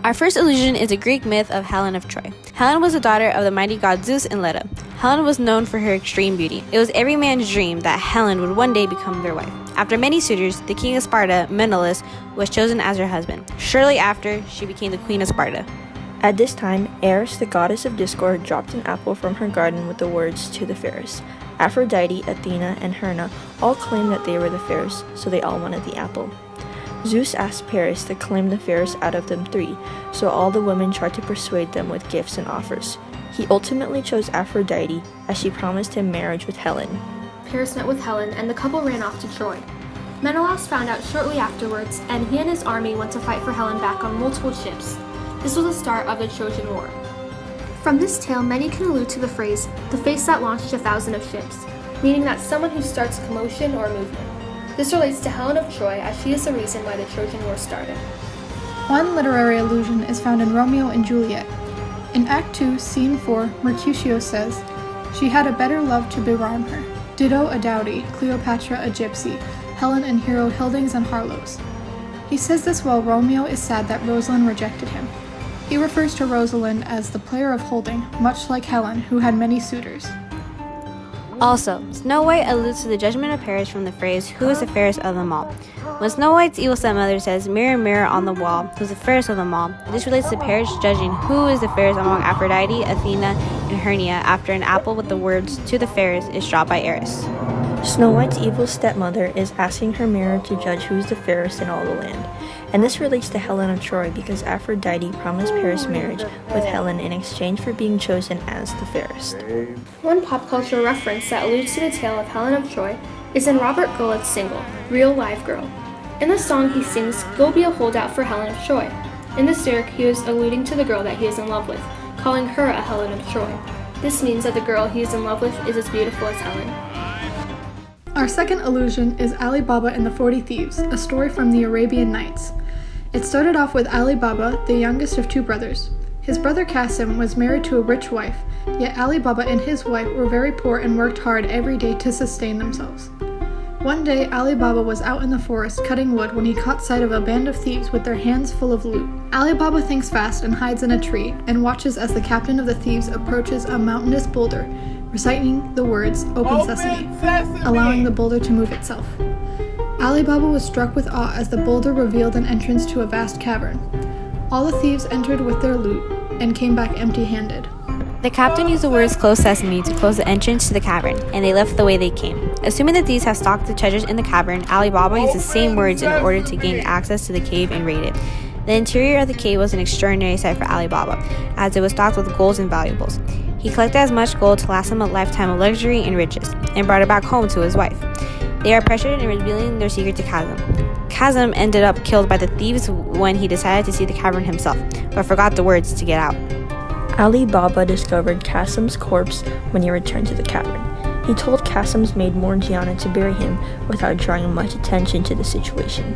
Our first allusion is a Greek myth of Helen of Troy. Helen was the daughter of the mighty god Zeus and Leda. Helen was known for her extreme beauty. It was every man's dream that Helen would one day become their wife. After many suitors, the king of Sparta, Menelaus, was chosen as her husband. Shortly after, she became the queen of Sparta. At this time, Eris, the goddess of discord, dropped an apple from her garden with the words, "To the fairest." Aphrodite, Athena, and Herna all claimed that they were the fairest, so they all wanted the apple. Zeus asked Paris to claim the fairest out of them three, so all the women tried to persuade them with gifts and offers. He ultimately chose Aphrodite, as she promised him marriage with Helen. Paris met with Helen, and the couple ran off to Troy. Menelaus found out shortly afterwards, and he and his army went to fight for Helen back on multiple ships. This was the start of the Trojan War. From this tale, many can allude to the phrase, "the face that launched 1,000 of ships," meaning that someone who starts commotion or movement. This relates to Helen of Troy, as she is the reason why the Trojan War started. One literary allusion is found in Romeo and Juliet. In Act 2, Scene 4, Mercutio says, "She had a better love to bewrong her. Dido a dowdy, Cleopatra a gypsy, Helen and Hero Hildings and Harlows." He says this while Romeo is sad that Rosalind rejected him. He refers to Rosalind as the player of holding, much like Helen, who had many suitors. Also, Snow White alludes to the judgment of Paris from the phrase, "Who is the fairest of them all?" When Snow White's evil stepmother says, "Mirror, mirror on the wall, who's the fairest of them all?" this relates to Paris judging who is the fairest among Aphrodite, Athena, and Hernia after an apple with the words, "To the fairest," is dropped by Eris. Snow White's evil stepmother is asking her mirror to judge who is the fairest in all the land. And this relates to Helen of Troy because Aphrodite promised Paris marriage with Helen in exchange for being chosen as the fairest. One pop culture reference that alludes to the tale of Helen of Troy is in Robert Goulet's single, "Real Live Girl." In the song he sings, "Go be a holdout for Helen of Troy." In this lyric he is alluding to the girl that he is in love with, calling her a Helen of Troy. This means that the girl he is in love with is as beautiful as Helen. Our second allusion is Ali Baba and the 40 Thieves, a story from the Arabian Nights. It started off with Ali Baba, the youngest of two brothers. His brother Qasim was married to a rich wife, yet Ali Baba and his wife were very poor and worked hard every day to sustain themselves. One day, Ali Baba was out in the forest cutting wood when he caught sight of a band of thieves with their hands full of loot. Ali Baba thinks fast and hides in a tree and watches as the captain of the thieves approaches a mountainous boulder, reciting the words, "Open Sesame," allowing the boulder to move itself. Ali Baba was struck with awe as the boulder revealed an entrance to a vast cavern. All the thieves entered with their loot and came back empty-handed. The captain used the words "Close Sesame" to close the entrance to the cavern, and they left the way they came. Assuming the thieves have stocked the treasures in the cavern, Ali Baba used the same words in order to gain access to the cave and raid it. The interior of the cave was an extraordinary sight for Ali Baba, as it was stocked with gold and valuables. He collected as much gold to last him a lifetime of luxury and riches, and brought it back home to his wife. They are pressured in revealing their secret to Qasim. Qasim ended up killed by the thieves when he decided to see the cavern himself, but forgot the words to get out. Ali Baba discovered Qasim's corpse when he returned to the cavern. He told Qasim's maid Morgiana to bury him without drawing much attention to the situation.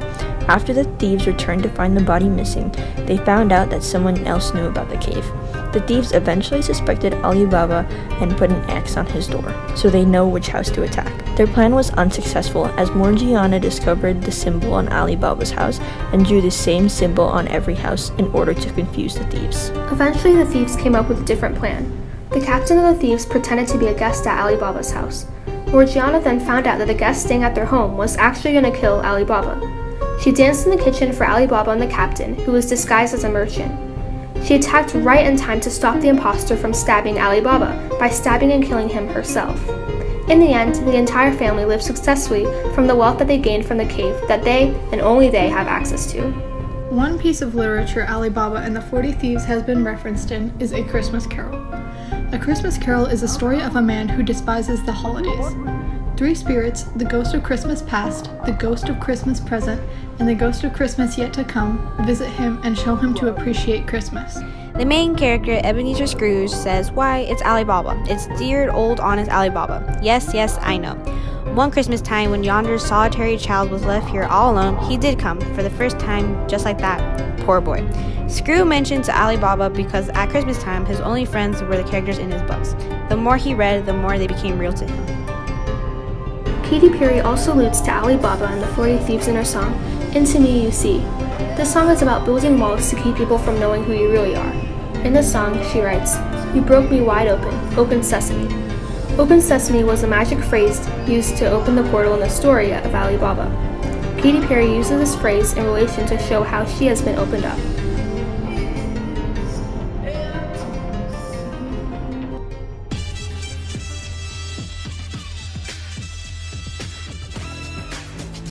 After the thieves returned to find the body missing, they found out that someone else knew about the cave. The thieves eventually suspected Ali Baba and put an X on his door, so they know which house to attack. Their plan was unsuccessful as Morgiana discovered the symbol on Ali Baba's house and drew the same symbol on every house in order to confuse the thieves. Eventually the thieves came up with a different plan. The captain of the thieves pretended to be a guest at Ali Baba's house. Morgiana then found out that the guest staying at their home was actually going to kill Ali Baba. She danced in the kitchen for Ali Baba and the captain, who was disguised as a merchant. She attacked right in time to stop the imposter from stabbing Ali Baba by stabbing and killing him herself. In the end, the entire family lived successfully from the wealth that they gained from the cave that they, and only they, have access to. One piece of literature Ali Baba and the 40 Thieves has been referenced in is A Christmas Carol. A Christmas Carol is a story of a man who despises the holidays. Three spirits, the ghost of Christmas past, the ghost of Christmas present, and the ghost of Christmas yet to come, visit him and show him to appreciate Christmas. The main character, Ebenezer Scrooge, says, "Why, it's Ali Baba. It's dear old honest Ali Baba. Yes, yes, I know. One Christmas time when yonder solitary child was left here all alone, he did come, for the first time, just like that. Poor boy." Scrooge mentions Ali Baba because at Christmas time, his only friends were the characters in his books. The more he read, the more they became real to him. Katy Perry also alludes to Ali Baba and the 40 Thieves in her song, "Into Me You See." This song is about building walls to keep people from knowing who you really are. In the song, she writes, "You broke me wide open, open sesame." Open sesame was a magic phrase used to open the portal in the story of Ali Baba. Katy Perry uses this phrase in relation to show how she has been opened up.